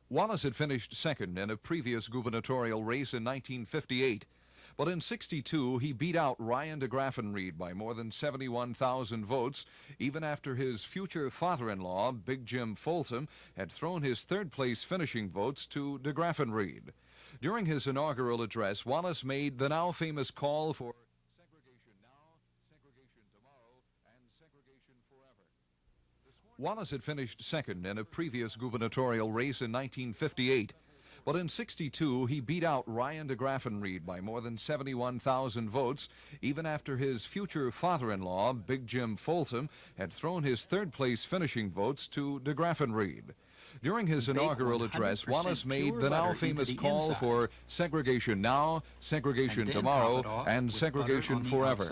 Wallace had finished second in a previous gubernatorial race in 1958, but in '62 he beat out Ryan de Graffenried by more than 71,000 votes, even after his future father-in-law, Big Jim Folsom, had thrown his third-place finishing votes to de Graffenried. During his inaugural address, Wallace made the now famous call for segregation now, segregation tomorrow, and segregation forever. Wallace had finished second in a previous gubernatorial race in 1958, but in '62 he beat out Ryan de Graffenried by more than 71,000 votes, even after his future father-in-law, Big Jim Folsom, had thrown his third-place finishing votes to de Graffenried. During his inaugural address, Wallace made the now famous call for segregation now, segregation tomorrow, and segregation forever.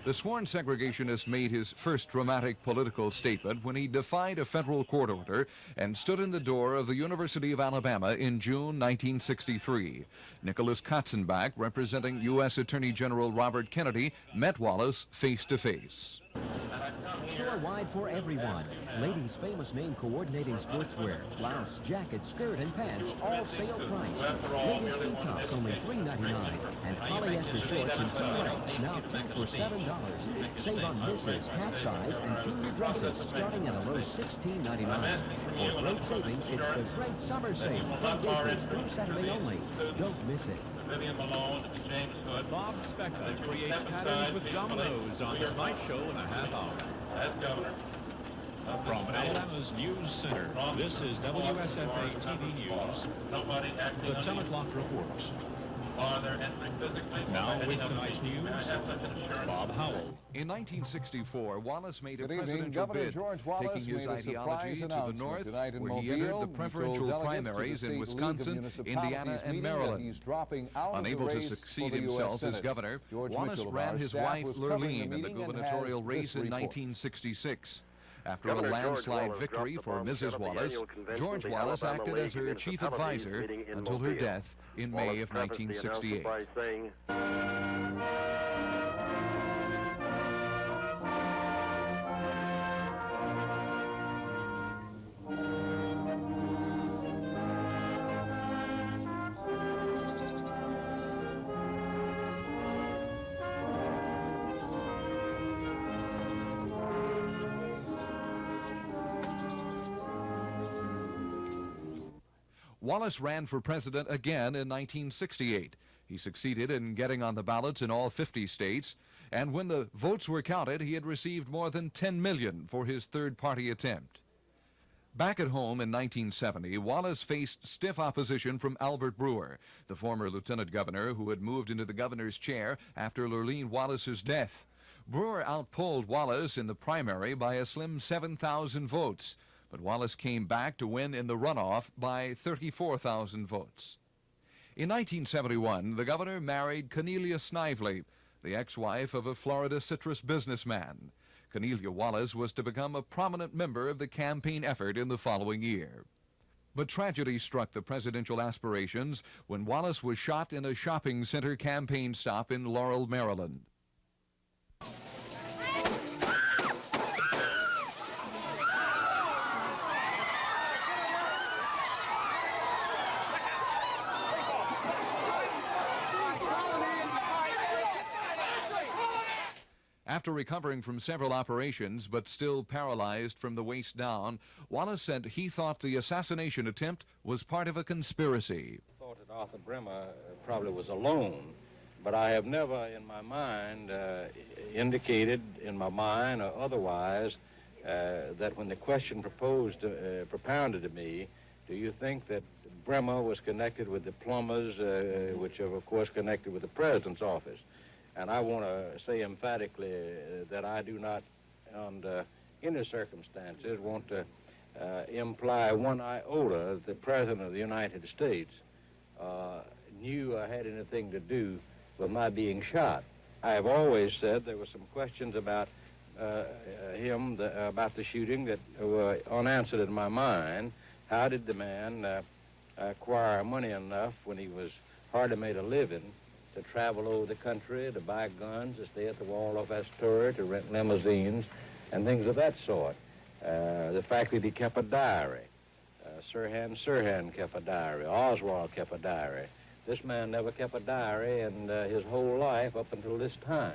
The sworn segregationist made his first dramatic political statement when he defied a federal court order and stood in the door of the University of Alabama in June 1963. Nicholas Katzenbach, representing U.S. Attorney General Robert Kennedy, met Wallace face to face. Store wide for everyone. Ladies' famous name coordinating sportswear, blouse, jacket, skirt, and pants, all sale price. Ladies' ski tops only $3.99, and polyester shorts in 2 lengths now 2 for $7. Save on misses, hat size, and junior dresses starting at a low $16.99. For great savings, it's the great summer sale. From Gators through Saturday only. Don't miss it. Bob Specca creates patterns with dominoes on his night show in a half hour. From Alabama's News Center, this is WSFA TV News, the 10 o'clock report. Now with tonight's news, Bob Howell. In 1964, Wallace made a presidential bid, taking his ideology to the north, where he entered the preferential primaries in Wisconsin, Indiana, and Maryland. Unable to succeed himself as governor, Wallace ran his wife Lurleen in the gubernatorial race in 1966. After a landslide victory for Mrs. Wallace, George Wallace acted as her chief advisor until her death in May of 1968. Wallace ran for president again in 1968. He succeeded in getting on the ballots in all 50 states, and when the votes were counted, he had received more than $10 million for his third-party attempt. Back at home in 1970, Wallace faced stiff opposition from Albert Brewer, the former lieutenant governor who had moved into the governor's chair after Lurleen Wallace's death. Brewer outpolled Wallace in the primary by a slim 7,000 votes, but Wallace came back to win in the runoff by 34,000 votes. In 1971, the governor married Cornelia Snively, the ex-wife of a Florida citrus businessman. Cornelia Wallace was to become a prominent member of the campaign effort in the following year. But tragedy struck the presidential aspirations when Wallace was shot in a shopping center campaign stop in Laurel, Maryland. After recovering from several operations, but still paralyzed from the waist down, Wallace said he thought the assassination attempt was part of a conspiracy. I thought that Arthur Bremer probably was alone, but I have never in my mind indicated in my mind or otherwise that when the question propounded to me, do you think that Bremer was connected with the plumbers, which are of course connected with the president's office? And I want to say emphatically that I do not, under any circumstances, want to imply one iota that the President of the United States knew I had anything to do with my being shot. I have always said there were some questions about him, about the shooting, that were unanswered in my mind. How did the man acquire money enough when he was hardly made a living to travel over the country, to buy guns, to stay at the Waldorf Astoria, to rent limousines, and things of that sort? The fact that he kept a diary, Sirhan kept a diary. Oswald kept a diary. This man never kept a diary in his whole life up until this time.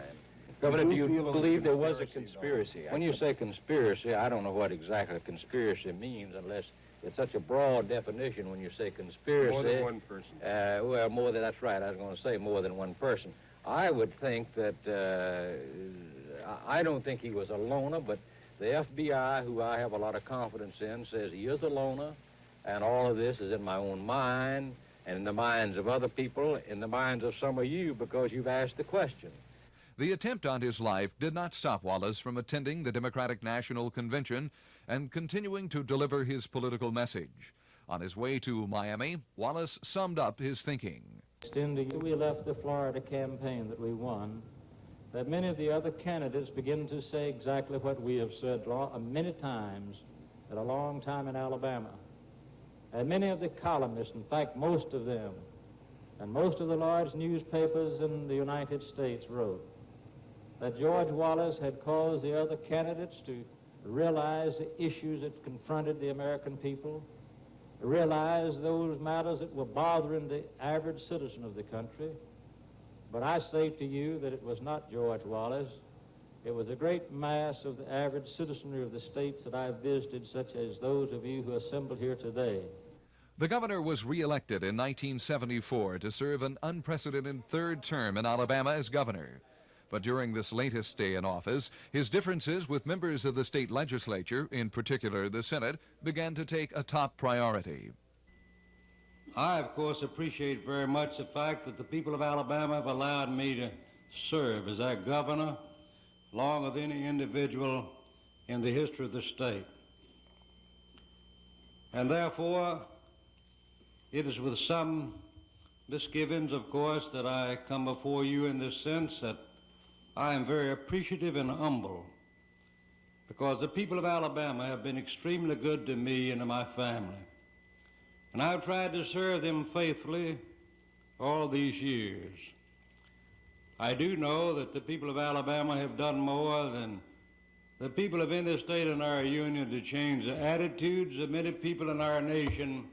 Governor, do you believe there was a conspiracy? When you say conspiracy, I don't know what exactly conspiracy means unless it's such a broad definition when you say conspiracy. More than one person. Well, that's right. I was going to say more than one person. I would think that, I don't think he was a loner, but the FBI, who I have a lot of confidence in, says he is a loner, and all of this is in my own mind, and in the minds of other people, in the minds of some of you, because you've asked the question. The attempt on his life did not stop Wallace from attending the Democratic National Convention and continuing to deliver his political message. On his way to Miami, Wallace summed up his thinking. We left the Florida campaign that we won, that many of the other candidates begin to say exactly what we have said many times at a long time in Alabama. And many of the columnists, in fact, most of them, and most of the large newspapers in the United States wrote that George Wallace had caused the other candidates to realize the issues that confronted the American people, realize those matters that were bothering the average citizen of the country. But I say to you that it was not George Wallace. It was a great mass of the average citizenry of the states that I visited, such as those of you who assembled here today. The governor was re-elected in 1974 to serve an unprecedented third term in Alabama as governor. But during this latest stay in office, his differences with members of the state legislature, in particular the Senate, began to take a top priority. I, of course, appreciate very much the fact that the people of Alabama have allowed me to serve as their governor, along with any individual in the history of the state. And therefore, it is with some misgivings, of course, that I come before you in this sense that I am very appreciative and humble because the people of Alabama have been extremely good to me and to my family. And I've tried to serve them faithfully all these years. I do know that the people of Alabama have done more than the people of any state in our union to change the attitudes of many people in our nation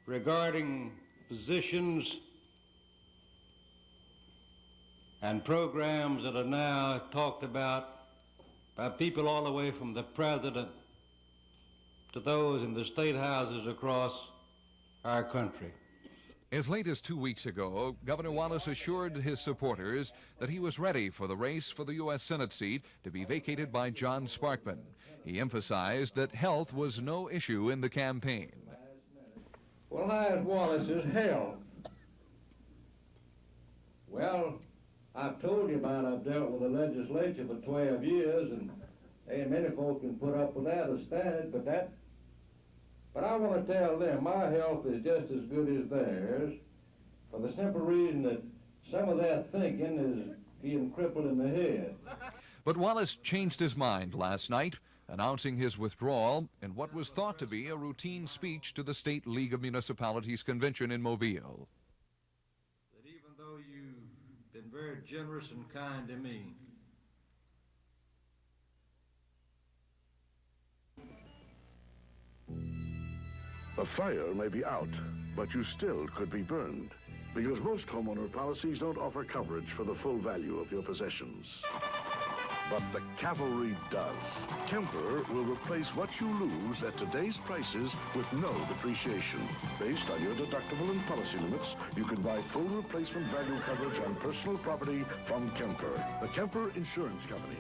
regarding positions and programs that are now talked about by people all the way from the president to those in the state houses across our country. As late as 2 weeks ago, Governor Wallace assured his supporters that he was ready for the race for the U.S. Senate seat to be vacated by John Sparkman. He emphasized that health was no issue in the campaign. Well, how's Wallace's health? Well, I've told you about I've dealt with the legislature for 12 years, and ain't many folk can put up with that or stand it, but I want to tell them my health is just as good as theirs, for the simple reason that some of their thinking is being crippled in the head. But Wallace changed his mind last night, announcing his withdrawal in what was thought to be a routine speech to the State League of Municipalities convention in Mobile. That even though you've been very generous and kind to me, a fire may be out, but you still could be burned, because most homeowner policies don't offer coverage for the full value of your possessions. But the Cavalry does. Kemper will replace what you lose at today's prices with no depreciation. Based on your deductible and policy limits, you can buy full replacement value coverage on personal property from Kemper. The Kemper Insurance Companies.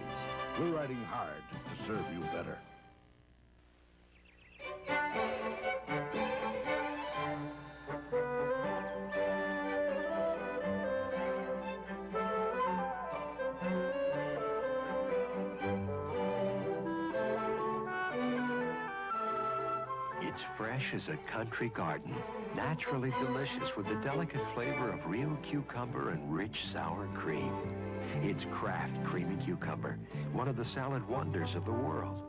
We're riding hard to serve you better. It's fresh as a country garden, naturally delicious with the delicate flavor of real cucumber and rich sour cream. It's Kraft Creamy Cucumber, one of the salad wonders of the world.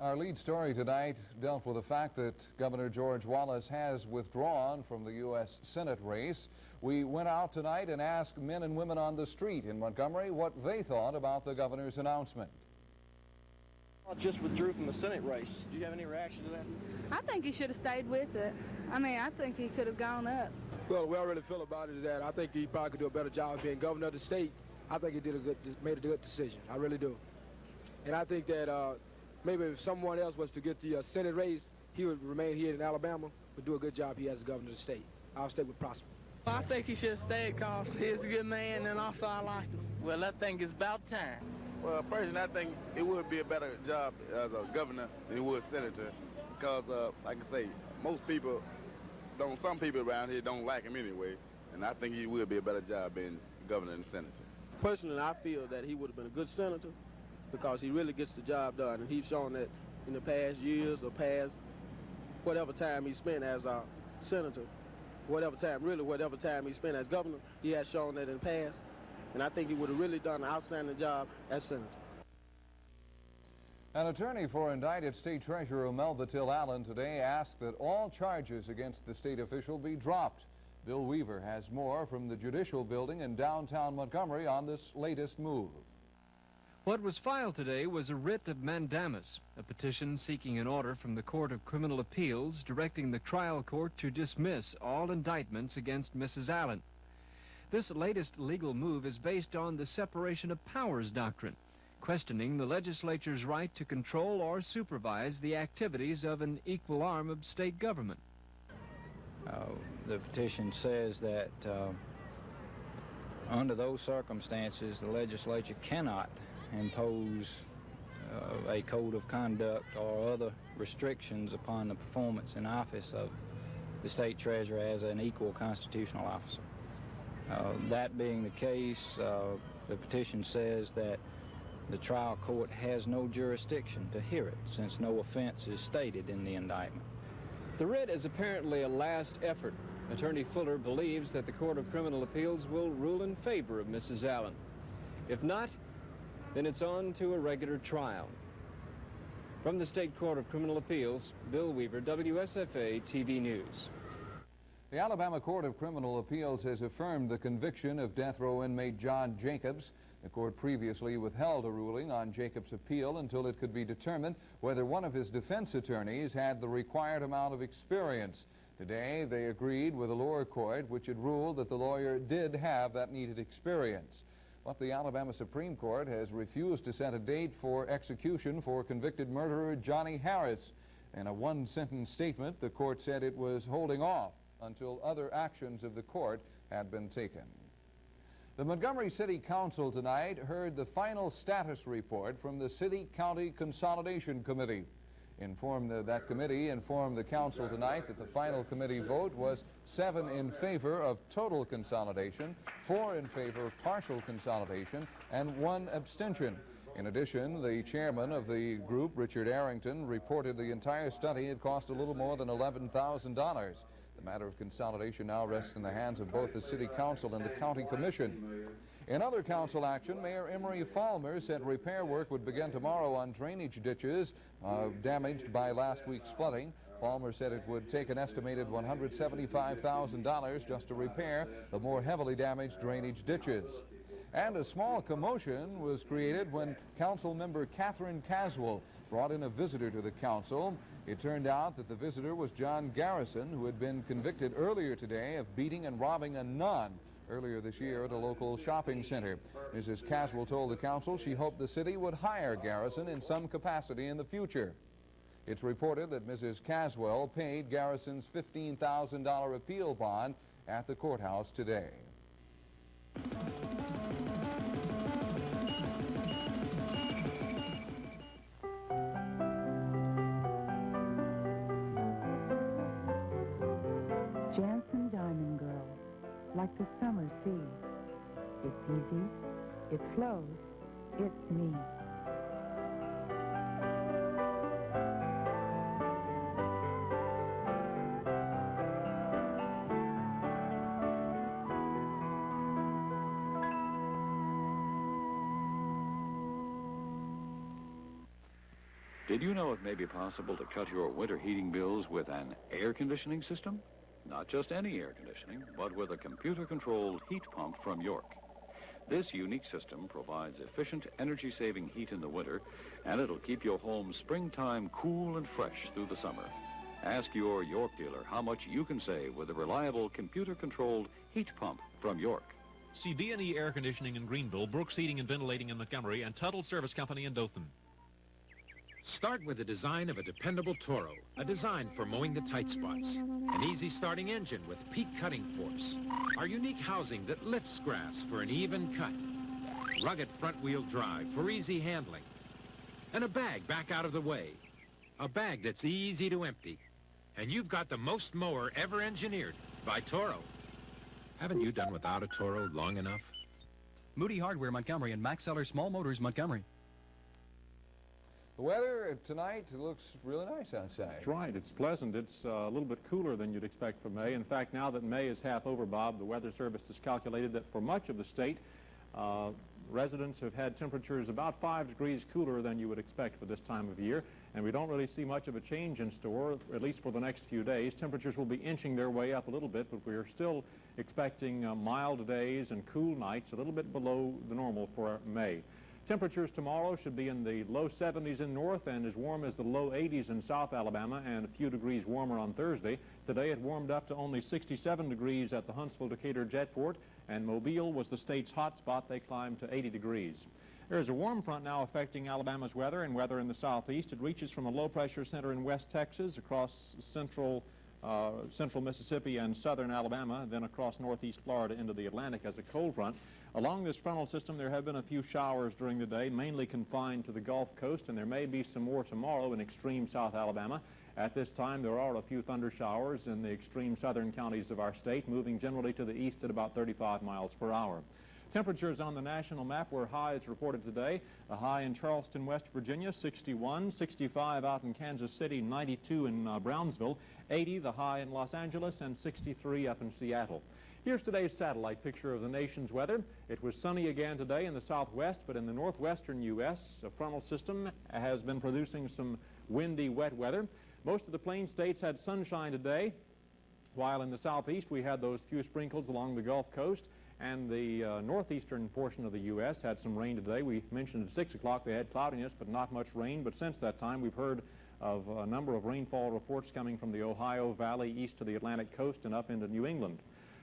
Our lead story tonight dealt with the fact that Governor George Wallace has withdrawn from the U.S. Senate race. We went out tonight and asked men and women on the street in Montgomery what they thought about the governor's announcement. Just withdrew from the Senate race. Do you have any reaction to that? I think he should have stayed with it. I mean, I think he could have gone up. Well, the way I really feel about it is that I think he probably could do a better job of being governor of the state. I think he made a good decision. I really do. And I think that maybe if someone else was to get the Senate race, he would remain here in Alabama, but do a good job here as the governor of the state. I'll stay with Prosper. I think he should have stayed because he's a good man and also I like him. Well, I think it's about time. Well, personally, I think it would be a better job as a governor than it would senator because, like I say, some people around here don't like him anyway, and I think he would be a better job being governor than senator. Personally, I feel that he would have been a good senator because he really gets the job done, and he's shown that in the past years or past whatever time he spent as a senator, whatever time he spent as governor, he has shown that in the past. And I think he would have really done an outstanding job as senator. An attorney for indicted State Treasurer Melba Till Allen today asked that all charges against the state official be dropped. Bill Weaver has more from the Judicial Building in downtown Montgomery on this latest move. What was filed today was a writ of mandamus, a petition seeking an order from the Court of Criminal Appeals directing the trial court to dismiss all indictments against Mrs. Allen. This latest legal move is based on the separation of powers doctrine, questioning the legislature's right to control or supervise the activities of an equal arm of state government. The petition says that under those circumstances, the legislature cannot impose a code of conduct or other restrictions upon the performance in office of the state treasurer as an equal constitutional officer. That being the case, the petition says that the trial court has no jurisdiction to hear it, since no offense is stated in the indictment. The writ is apparently a last effort. Attorney Fuller believes that the Court of Criminal Appeals will rule in favor of Mrs. Allen. If not, then it's on to a regular trial. From the State Court of Criminal Appeals, Bill Weaver, WSFA TV News. The Alabama Court of Criminal Appeals has affirmed the conviction of death row inmate John Jacobs. The court previously withheld a ruling on Jacobs' appeal until it could be determined whether one of his defense attorneys had the required amount of experience. Today, they agreed with the lower court, which had ruled that the lawyer did have that needed experience. But the Alabama Supreme Court has refused to set a date for execution for convicted murderer Johnny Harris. In a one-sentence statement, the court said it was holding off until other actions of the court had been taken. The Montgomery City Council tonight heard the final status report from the City-County Consolidation Committee. That committee informed the council tonight that the final committee vote was 7 in favor of total consolidation, 4 in favor of partial consolidation, and 1 abstention. In addition, the chairman of the group, Richard Arrington, reported the entire study had cost a little more than $11,000. The matter of consolidation now rests in the hands of both the City Council and the County Commission. In other council action, Mayor Emery Falmer said repair work would begin tomorrow on drainage ditches damaged by last week's flooding. Falmer said it would take an estimated $175,000 just to repair the more heavily damaged drainage ditches. And a small commotion was created when Council member Catherine Caswell brought in a visitor to the council. It turned out that the visitor was John Garrison, who had been convicted earlier today of beating and robbing a nun earlier this year at a local shopping center. Mrs. Caswell told the council she hoped the city would hire Garrison in some capacity in the future. It's reported that Mrs. Caswell paid Garrison's $15,000 appeal bond at the courthouse today. Like the summer sea. It's easy, it flows, it's me. Did you know it may be possible to cut your winter heating bills with an air conditioning system? Not just any air conditioning, but with a computer-controlled heat pump from York. This unique system provides efficient, energy-saving heat in the winter, and it'll keep your home springtime cool and fresh through the summer. Ask your York dealer how much you can save with a reliable, computer-controlled heat pump from York. See B&E Air Conditioning in Greenville, Brooks Heating and Ventilating in Montgomery, and Tuttle Service Company in Dothan. Start with the design of a dependable Toro, a design for mowing the tight spots. An easy starting engine with peak cutting force. Our unique housing that lifts grass for an even cut. Rugged front-wheel drive for easy handling. And a bag back out of the way. A bag that's easy to empty. And you've got the most mower ever engineered by Toro. Haven't you done without a Toro long enough? Moody Hardware Montgomery and Max Seller Small Motors Montgomery. The weather tonight looks really nice outside. That's right. It's pleasant. It's a little bit cooler than you'd expect for May. In fact, now that May is half over, Bob, the Weather Service has calculated that for much of the state, residents have had temperatures about 5 degrees cooler than you would expect for this time of year, and we don't really see much of a change in store, at least for the next few days. Temperatures will be inching their way up a little bit, but we're still expecting mild days and cool nights, a little bit below the normal for May. Temperatures tomorrow should be in the low 70s in north and as warm as the low 80s in South Alabama, and a few degrees warmer on Thursday. Today it warmed up to only 67 degrees at the Huntsville-Decatur Jetport, and Mobile was the state's hot spot. They climbed to 80 degrees. There's a warm front now affecting Alabama's weather and weather in the southeast. It reaches from a low-pressure center in West Texas across central Mississippi and southern Alabama, then across northeast Florida into the Atlantic as a cold front. Along this frontal system, there have been a few showers during the day, mainly confined to the Gulf Coast, and there may be some more tomorrow in extreme South Alabama. At this time, there are a few thunder showers in the extreme southern counties of our state, moving generally to the east at about 35 miles per hour. Temperatures on the national map were highs reported today. A high in Charleston, West Virginia, 61, 65 out in Kansas City, 92 in Brownsville, 80 the high in Los Angeles, and 63 up in Seattle. Here's today's satellite picture of the nation's weather. It was sunny again today in the southwest, but in the northwestern U.S., a frontal system has been producing some windy, wet weather. Most of the plain states had sunshine today, while in the southeast we had those few sprinkles along the Gulf Coast, and the northeastern portion of the U.S. had some rain today. We mentioned at 6 o'clock they had cloudiness, but not much rain. But since that time, we've heard of a number of rainfall reports coming from the Ohio Valley east to the Atlantic coast and up into New England.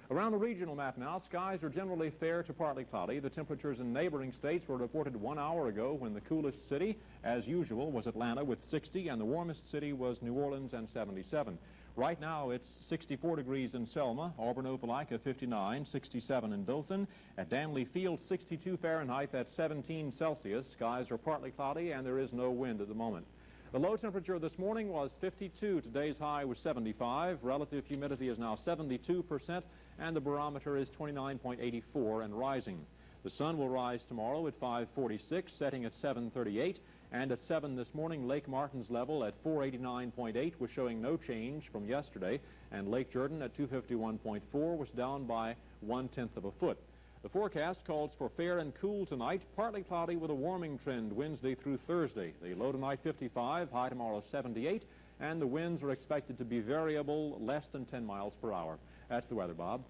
Around the regional map now, skies are generally fair to partly cloudy. The temperatures in neighboring states were reported 1 hour ago, when the coolest city, as usual, was Atlanta with 60, and the warmest city was New Orleans and 77. Right now, it's 64 degrees in Selma, Auburn-Opelika 59, 67 in Dothan. At Danley Field, 62 Fahrenheit, that's 17 Celsius. Skies are partly cloudy, and there is no wind at the moment. The low temperature this morning was 52. Today's high was 75. Relative humidity is now 72%, and the barometer is 29.84 and rising. The sun will rise tomorrow at 5:46, setting at 7:38, and at 7 this morning, Lake Martin's level at 489.8 was showing no change from yesterday, and Lake Jordan at 251.4 was down by 1/10 of a foot. The forecast calls for fair and cool tonight, partly cloudy with a warming trend Wednesday through Thursday. The low tonight 55, high tomorrow 78, and the winds are expected to be variable, less than 10 miles per hour. That's the weather, Bob.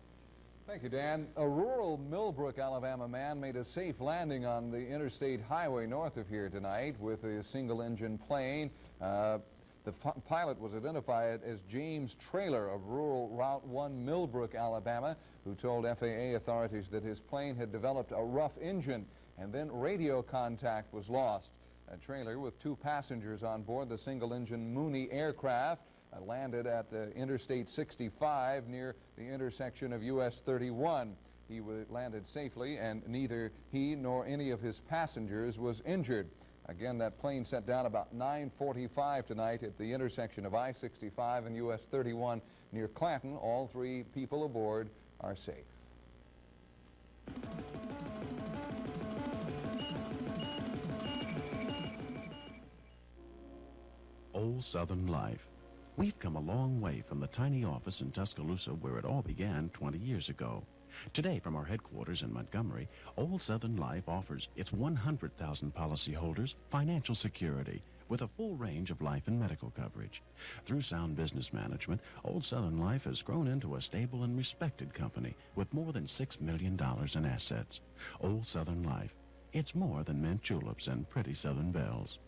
Thank you, Dan. A rural Millbrook, Alabama man made a safe landing on the interstate highway north of here tonight with a single-engine plane. The pilot was identified as James Traylor of rural Route 1 Millbrook, Alabama, who told FAA authorities that his plane had developed a rough engine and then radio contact was lost. A trailer with 2 passengers on board the single-engine Mooney aircraft landed at Interstate 65 near the intersection of US 31. He landed safely, and neither he nor any of his passengers was injured. Again, that plane set down about 9:45 tonight at the intersection of I-65 and US 31 near Clanton. All 3 people aboard are safe. Old Southern Life. We've come a long way from the tiny office in Tuscaloosa where it all began 20 years ago. Today, from our headquarters in Montgomery, Old Southern Life offers its 100,000 policyholders financial security with a full range of life and medical coverage. Through sound business management, Old Southern Life has grown into a stable and respected company with more than $6 million in assets. Old Southern Life. It's more than mint juleps and pretty Southern belles.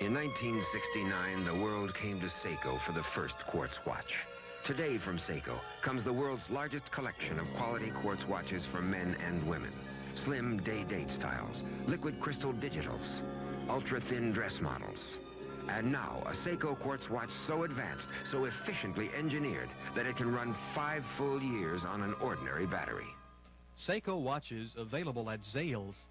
In 1969, the world came to Seiko for the first quartz watch. Today from Seiko comes the world's largest collection of quality quartz watches for men and women. Slim day-date styles, liquid crystal digitals, ultra-thin dress models. And now, a Seiko quartz watch so advanced, so efficiently engineered, that it can run 5 full years on an ordinary battery. Seiko watches available at Zales.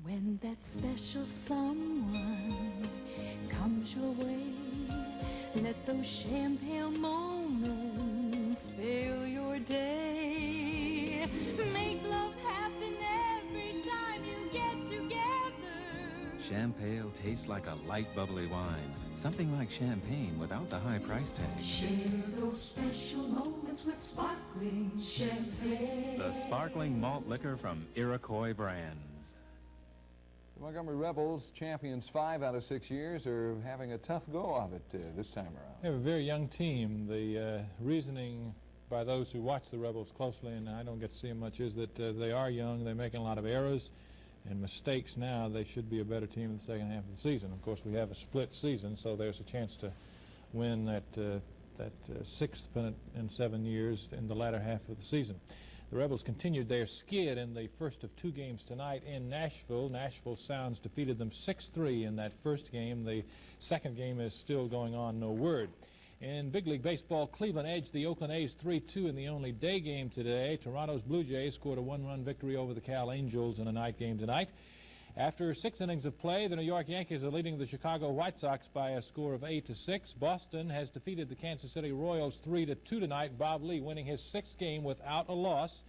When that special someone comes your way, let those champagne moments fill your day. Make love happen every time you get together. Champagne tastes like a light, bubbly wine. Something like champagne without the high price tag. Share those special moments with sparkling champagne. The sparkling malt liquor from Iroquois Brands. The Montgomery Rebels, champions 5 out of 6 years, are having a tough go of it this time around. They have a very young team. The reasoning by those who watch the Rebels closely, and I don't get to see them much, is that they are young, they're making a lot of errors and mistakes now. They should be a better team in the second half of the season. Of course, we have a split season, so there's a chance to win that 6th pennant in 7 years in the latter half of the season. The Rebels continued their skid in the first of 2 games tonight in Nashville. Nashville Sounds defeated them 6-3 in that first game. The second game is still going on, no word. In Big League Baseball, Cleveland edged the Oakland A's 3-2 in the only day game today. Toronto's Blue Jays scored a 1-run victory over the Cal Angels in a night game tonight. After 6 innings of play, the New York Yankees are leading the Chicago White Sox by a score of 8-6. Boston has defeated the Kansas City Royals 3-2 tonight. Bob Lee winning his 6th game without a loss.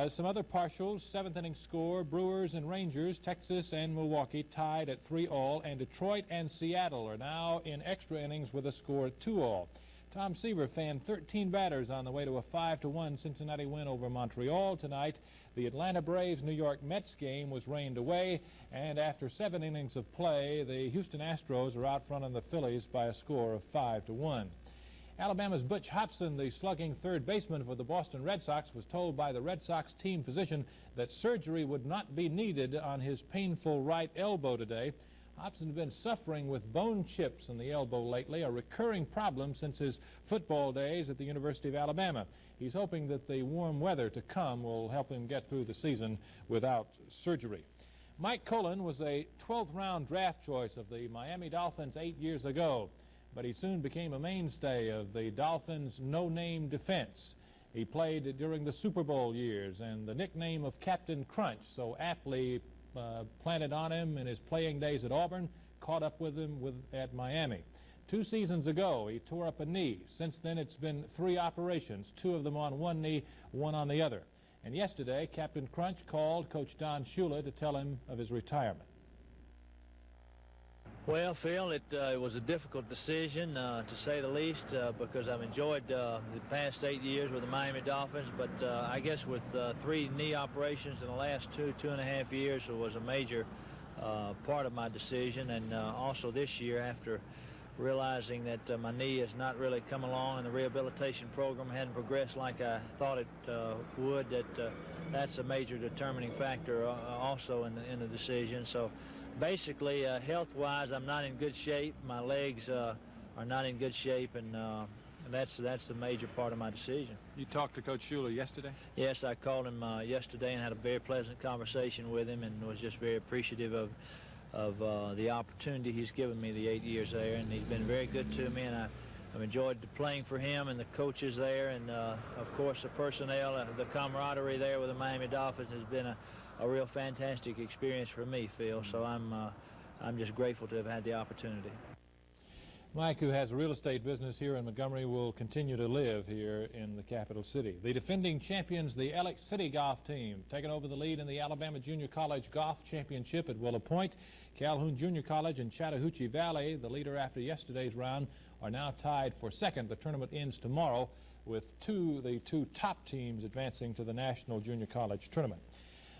Some other partials, 7th inning score, Brewers and Rangers, Texas and Milwaukee tied at 3-all, and Detroit and Seattle are now in extra innings with a score at 2-all. Tom Seaver fanned 13 batters on the way to a 5-1 Cincinnati win over Montreal tonight. The Atlanta Braves-New York Mets game was rained away, and after 7 innings of play, the Houston Astros are out front on the Phillies by a score of 5-1. Alabama's Butch Hobson, the slugging third baseman for the Boston Red Sox, was told by the Red Sox team physician that surgery would not be needed on his painful right elbow today. Hobson has been suffering with bone chips in the elbow lately, a recurring problem since his football days at the University of Alabama. He's hoping that the warm weather to come will help him get through the season without surgery. Mike Cullen was a 12th round draft choice of the Miami Dolphins 8 years ago, but he soon became a mainstay of the Dolphins' no-name defense. He played during the Super Bowl years, and the nickname of Captain Crunch so aptly planted on him in his playing days at Auburn caught up with him at Miami. 2 seasons ago, he tore up a knee. Since then, it's been 3 operations, 2 of them on one knee, 1 on the other. And yesterday, Captain Crunch called Coach Don Shula to tell him of his retirement. Well, Phil, it was a difficult decision, to say the least, because I've enjoyed the past 8 years with the Miami Dolphins, but I guess with 3 knee operations in the last 2.5 years, it was a major part of my decision. And also this year, after realizing that my knee has not really come along and the rehabilitation program hadn't progressed like I thought it would, that's a major determining factor also in the decision. So basically, health-wise, I'm not in good shape. My legs are not in good shape, and that's the major part of my decision. You talked to Coach Shula yesterday? Yes, I called him yesterday and had a very pleasant conversation with him, and was just very appreciative of the opportunity he's given me the 8 years there, and he's been very good to me, and I've enjoyed playing for him and the coaches there, and of course the personnel, the camaraderie there with the Miami Dolphins has been a real fantastic experience for me, Phil. So I'm just grateful to have had the opportunity. Mike, who has a real estate business here in Montgomery, will continue to live here in the capital city. The defending champions, the Alex City golf team, taking over the lead in the Alabama Junior College Golf Championship at Willow Point. Calhoun Junior College and Chattahoochee Valley, the leader after yesterday's round, are now tied for second. The tournament ends tomorrow with the two top teams advancing to the National Junior College Tournament.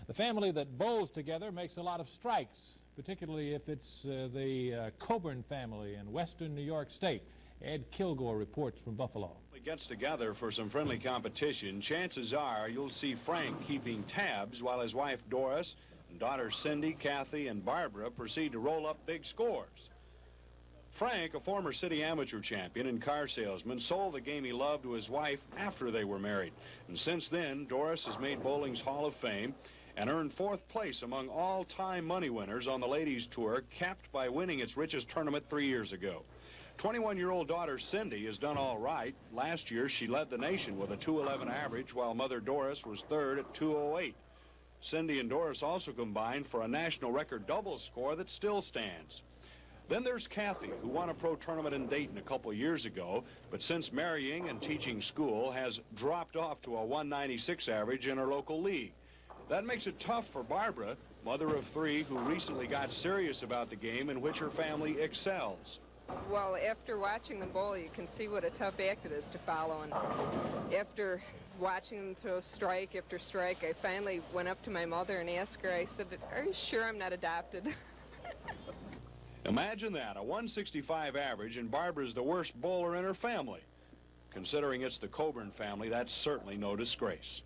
The family that bowls together makes a lot of strikes, particularly if it's the Coburn family in western New York State. Ed Kilgore reports from Buffalo. Gets together for some friendly competition, chances are you'll see Frank keeping tabs while his wife Doris and daughters Cindy, Kathy, and Barbara proceed to roll up big scores. Frank, a former city amateur champion and car salesman, sold the game he loved to his wife after they were married. And since then, Doris has made bowling's Hall of Fame and earned 4th place among all-time money winners on the ladies' tour, capped by winning its richest tournament 3 years ago. 21-year-old daughter Cindy has done all right. Last year, she led the nation with a 211 average, while mother Doris was 3rd at 208. Cindy and Doris also combined for a national record doubles score that still stands. Then there's Kathy, who won a pro tournament in Dayton a couple years ago, but since marrying and teaching school has dropped off to a 196 average in her local league. That makes it tough for Barbara, mother of 3, who recently got serious about the game in which her family excels. Well, after watching them bowl, you can see what a tough act it is to follow. And after watching them throw strike after strike, I finally went up to my mother and asked her, I said, "Are you sure I'm not adopted?" Imagine that, a 165 average, and Barbara's the worst bowler in her family. Considering it's the Coburn family, that's certainly no disgrace.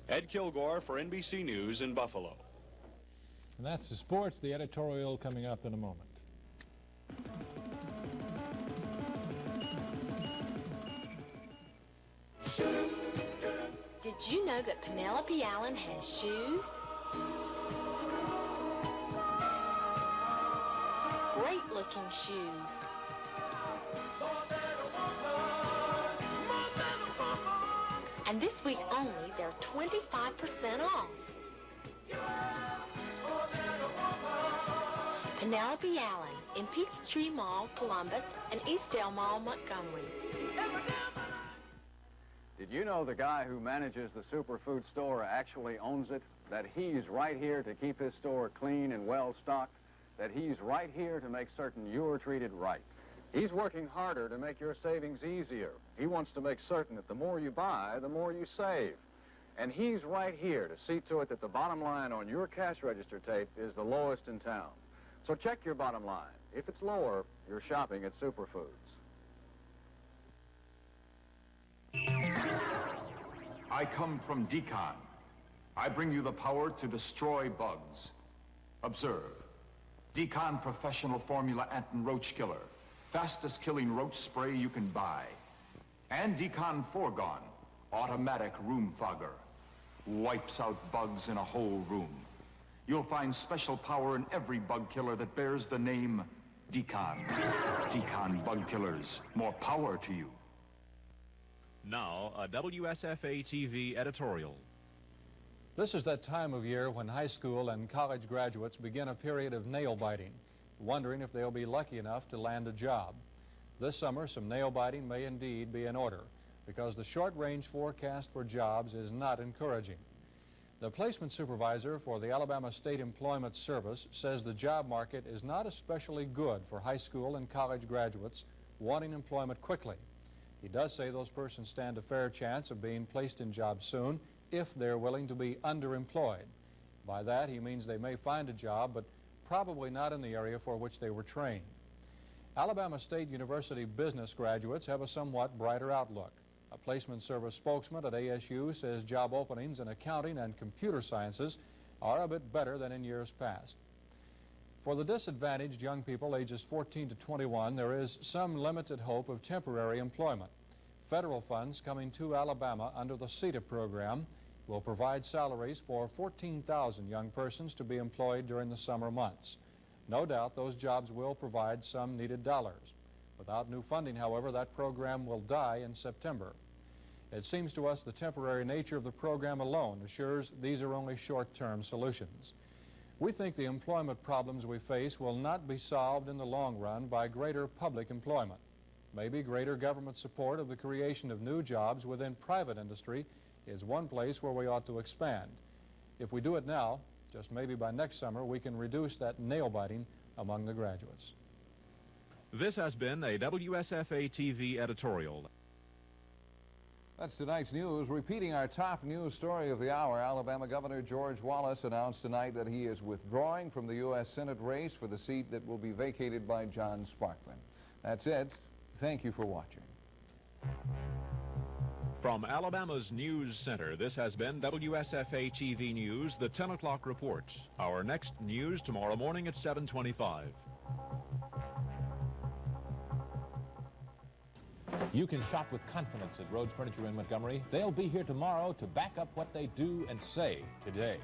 Ed Kilgore for NBC News in Buffalo. And that's the sports, the editorial coming up in a moment. Did you know that Penelope Allen has shoes? Great looking shoes. And this week only, they're 25% off. Penelope Allen in Peachtree Mall, Columbus, and Eastdale Mall, Montgomery. Did you know the guy who manages the superfood store actually owns it? That he's right here to keep his store clean and well stocked? That he's right here to make certain you're treated right? He's working harder to make your savings easier. He wants to make certain that the more you buy, the more you save. And he's right here to see to it that the bottom line on your cash register tape is the lowest in town. So check your bottom line. If it's lower, you're shopping at Superfoods. I come from Decon. I bring you the power to destroy bugs. Observe. Decon Professional Formula Ant and Roach Killer. Fastest killing roach spray you can buy. And Decon Foregone. Automatic room fogger. Wipes out bugs in a whole room. You'll find special power in every bug killer that bears the name Decon. Decon Bug Killers. More power to you. Now, a WSFA TV editorial. This is that time of year when high school and college graduates begin a period of nail biting, wondering if they'll be lucky enough to land a job. This summer, some nail biting may indeed be in order, because the short-range forecast for jobs is not encouraging. The placement supervisor for the Alabama State Employment Service says the job market is not especially good for high school and college graduates wanting employment quickly. He does say those persons stand a fair chance of being placed in jobs soon if they're willing to be underemployed. By that, he means they may find a job, but probably not in the area for which they were trained. Alabama State University business graduates have a somewhat brighter outlook. A placement service spokesman at ASU says job openings in accounting and computer sciences are a bit better than in years past. For the disadvantaged young people ages 14 to 21, there is some limited hope of temporary employment. Federal funds coming to Alabama under the CETA program will provide salaries for 14,000 young persons to be employed during the summer months. No doubt those jobs will provide some needed dollars. Without new funding, however, that program will die in September. It seems to us the temporary nature of the program alone assures these are only short-term solutions. We think the employment problems we face will not be solved in the long run by greater public employment. Maybe greater government support of the creation of new jobs within private industry is one place where we ought to expand. If we do it now, just maybe by next summer, we can reduce that nail-biting among the graduates. This has been a WSFA TV editorial. That's tonight's news. Repeating our top news story of the hour, Alabama Governor George Wallace announced tonight that he is withdrawing from the U.S. Senate race for the seat that will be vacated by John Sparkman. That's it. Thank you for watching. From Alabama's News Center, this has been WSFA TV News, the 10 o'clock report. Our next news tomorrow morning at 7:25. You can shop with confidence at Rhodes Furniture in Montgomery. They'll be here tomorrow to back up what they do and say today.